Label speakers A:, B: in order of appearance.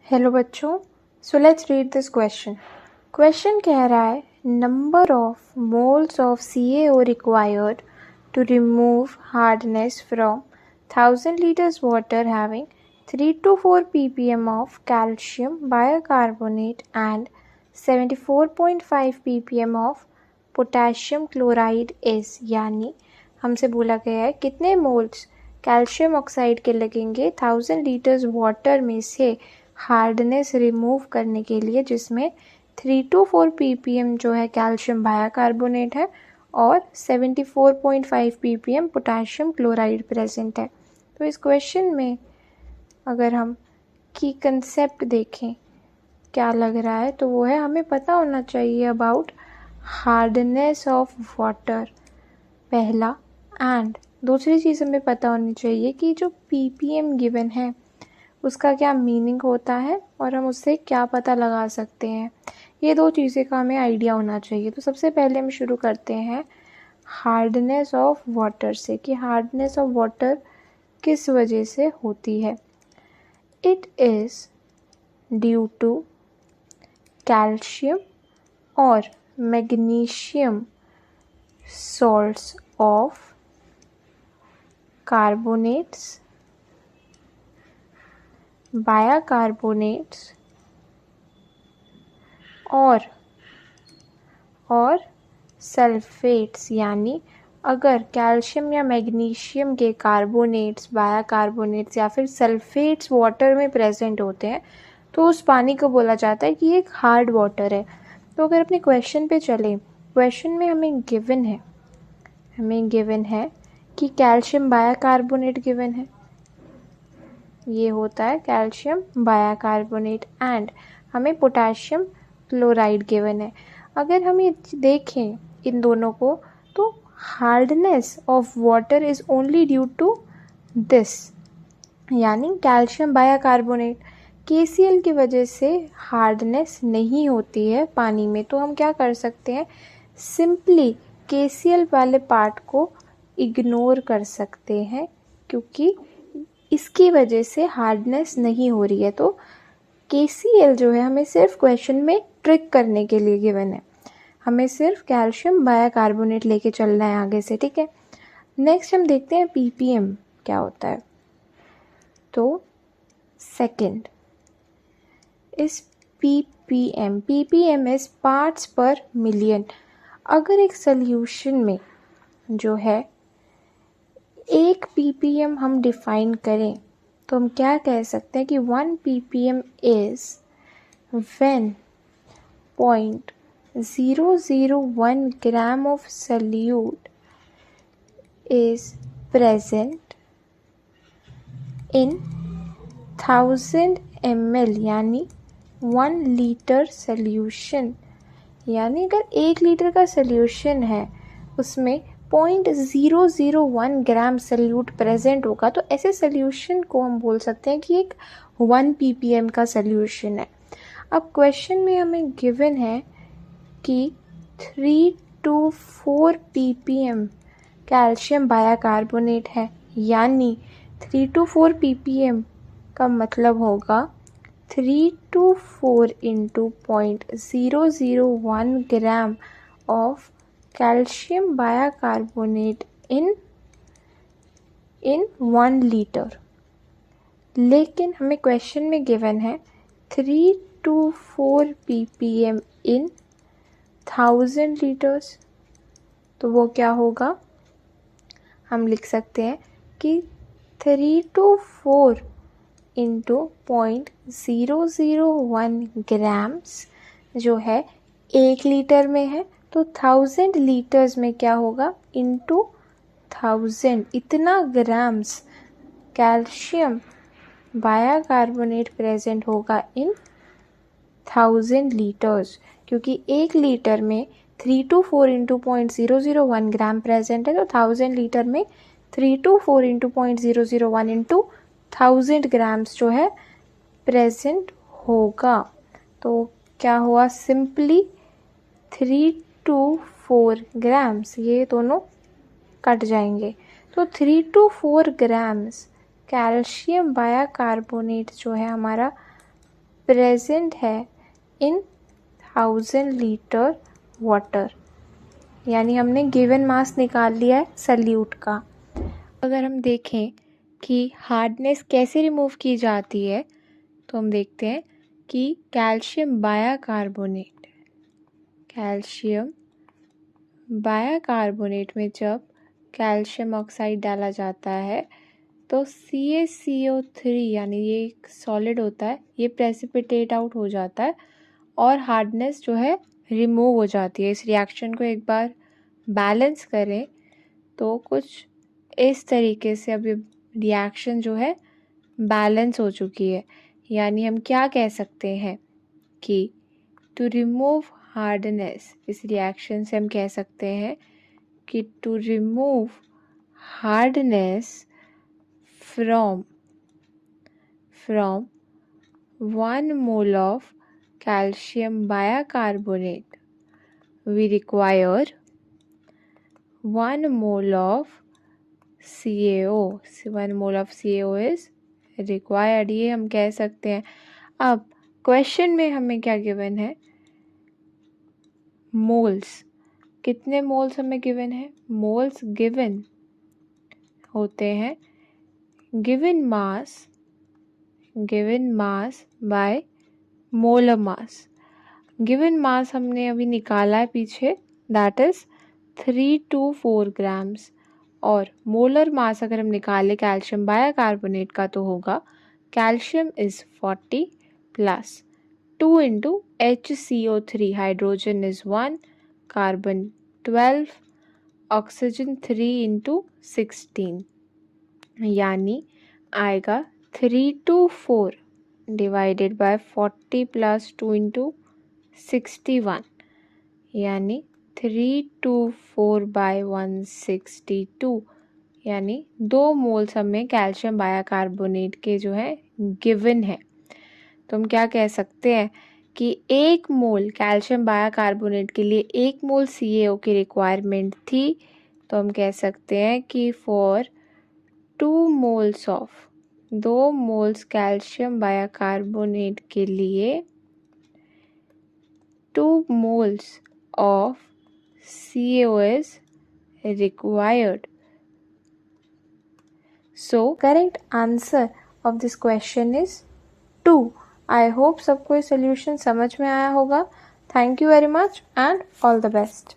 A: Hello बच्चों, so let's read this question. Question कह रहा है number of moles of CaO required to remove hardness from 1000 liters water having 3 to 4 ppm of calcium bicarbonate and 74.5 ppm of potassium chloride is, यानी हमसे बोला गया है कितने मोल्स कैल्शियम ऑक्साइड के लगेंगे 1000 लीटर्स वाटर में से हार्डनेस रिमूव करने के लिए, जिसमें 3 to 4 ppm जो है कैल्शियम बाइकार्बोनेट है और 74.5 ppm पोटेशियम क्लोराइड प्रेजेंट है। तो इस क्वेश्चन में अगर हम की कंसेप्ट देखें क्या लग रहा है, तो वो है हमें पता होना चाहिए अबाउट हार्डनेस ऑफ वाटर पहला, एंड दूसरी चीज़ हमें पता होनी चाहिए कि जो ppm गिवन है उसका क्या मीनिंग होता है और हम उससे क्या पता लगा सकते हैं। ये दो चीज़ें का हमें आइडिया होना चाहिए। तो सबसे पहले हम शुरू करते हैं हार्डनेस ऑफ वाटर से कि हार्डनेस ऑफ वाटर किस वजह से होती है। It is due to calcium और magnesium salts of carbonates, bicarbonates और सल्फेट्स, यानी अगर कैल्शियम या मैग्नीशियम के कार्बोनेट्स, बायकार्बोनेट्स या फिर सल्फेट्स वाटर में प्रेजेंट होते हैं तो उस पानी को बोला जाता है कि एक हार्ड वाटर है। तो अगर अपने क्वेश्चन पे चले, क्वेश्चन में हमें गिवन है कि कैल्शियम बायकार्बोनेट गिवन है, ये होता है कैल्शियम बायकार्बोनेट, एंड हमें पोटेशियम क्लोराइड गिवन है। अगर हम ये देखें इन दोनों को, तो hardness of water is only due to this, यानी कैल्शियम बायकार्बोनेट। KCl की वजह से हार्डनेस नहीं होती है पानी में, तो हम क्या कर सकते हैं, सिंपली KCl वाले पार्ट को इग्नोर कर सकते हैं क्योंकि इसकी वजह से हार्डनेस नहीं हो रही है। तो KCl जो है हमें सिर्फ क्वेश्चन में ट्रिक करने के लिए गिवन है, हमें सिर्फ कैल्शियम बायकार्बोनेट लेके चलना है आगे से, ठीक है। नेक्स्ट हम देखते हैं ppm क्या होता है। तो सेकंड इस ppm इज पार्ट्स पर मिलियन। अगर एक सोल्यूशन में जो है 1 ppm हम डिफाइन करें तो हम क्या कह सकते हैं कि 1 ppm is when 0.001 gram of solute is present in 1000 ml, यानी 1 लीटर सोल्यूशन। यानी अगर 1 लीटर का सोल्यूशन है उसमें 0.001 ग्राम सल्यूट प्रेजेंट होगा, तो ऐसे सोल्यूशन को हम बोल सकते हैं कि एक 1 ppm का सोल्यूशन है। अब क्वेश्चन में हमें गिवन है कि 3 to 4 ppm कैल्शियम बायकार्बोनेट है, यानी 3 to 4 ppm का मतलब होगा 3 to 4 into 0.001 gram of calcium bicarbonate in 1 litre. लेकिन हमें क्वेश्चन में गिवन है 3 to 4 ppm इन 1000 लीटर्स, तो वो क्या होगा, हम लिख सकते हैं कि 3 to 4 इंटू 0.001 ग्राम्स जो है 1 लीटर में है, तो 1000 लीटर्स में क्या होगा, इंटू 1000 इतना ग्राम्स कैल्शियम बायकार्बोनेट प्रेजेंट होगा इन 1000 लीटर्स। क्योंकि 1 लीटर में 3 to 4 इंटू 0.001 ग्राम प्रेजेंट है, तो 1000 लीटर में 3 to 4 इंटू 0.001 इंटू 1000 ग्राम्स जो है प्रेजेंट होगा। तो क्या हुआ, सिंपली 3 to 4 ग्राम्स, ये दोनों कट जाएंगे, तो 3 to 4 ग्राम्स कैल्शियम बायकार्बोनेट जो है हमारा प्रेजेंट है इन 1000 लीटर वाटर। यानी हमने गिवन मास निकाल लिया है सल्यूट का। अगर हम देखें कि हार्डनेस कैसे रिमूव की जाती है तो हम देखते हैं कि कैल्शियम बाइकार्बोनेट में जब कैल्शियम ऑक्साइड डाला जाता है तो CaCO3 यानी ये एक सॉलिड होता है, ये प्रेसिपिटेट आउट हो जाता है और हार्डनेस जो है रिमूव हो जाती है। इस रिएक्शन को एक बार बैलेंस करें तो कुछ इस तरीके से अब ये रिएक्शन जो है बैलेंस हो चुकी है। यानी हम क्या कह सकते हैं कि टू रिमूव हार्डनेस, इस रिएक्शन से हम कह सकते हैं कि to remove hardness from 1 mole of calcium bicarbonate we require 1 mole of CaO. 1 mole of CaO is required, ये हम कह सकते हैं। अब क्वेश्चन में हमें क्या गिवन है? मोल्स। कितने मोल्स हमें गिवन है? मोल्स गिवन होते हैं given mass by molar mass. Given mass हमने अभी निकाला है पीछे, दैट इज 324 ग्राम्स। और मोलर मास अगर हम निकालें कैल्शियम बाइकार्बोनेट का तो होगा calcium is 40 plus 2 into HCO3, hydrogen is 1, carbon 12, oxygen 3 into 16, यानी आएगा 324 डिवाइडेड बाय 40 प्लस 2 into 61, यानी 324 बाय 162, यानी 2 मोल्स हमें कैल्शियम बाइकार्बोनेट के जो है गिवन है। तो हम क्या कह सकते हैं कि 1 मोल कैल्शियम बाइकार्बोनेट के लिए 1 मोल CaO की रिक्वायरमेंट थी। तो हम कह सकते हैं कि फॉर 2 मोल्स कैल्शियम बाइकार्बोनेट के लिए 2 moles of CaO is required. So correct answer of this question is 2. I hope सबको ये solution समझ में आया होगा। Thank you very much and all the best.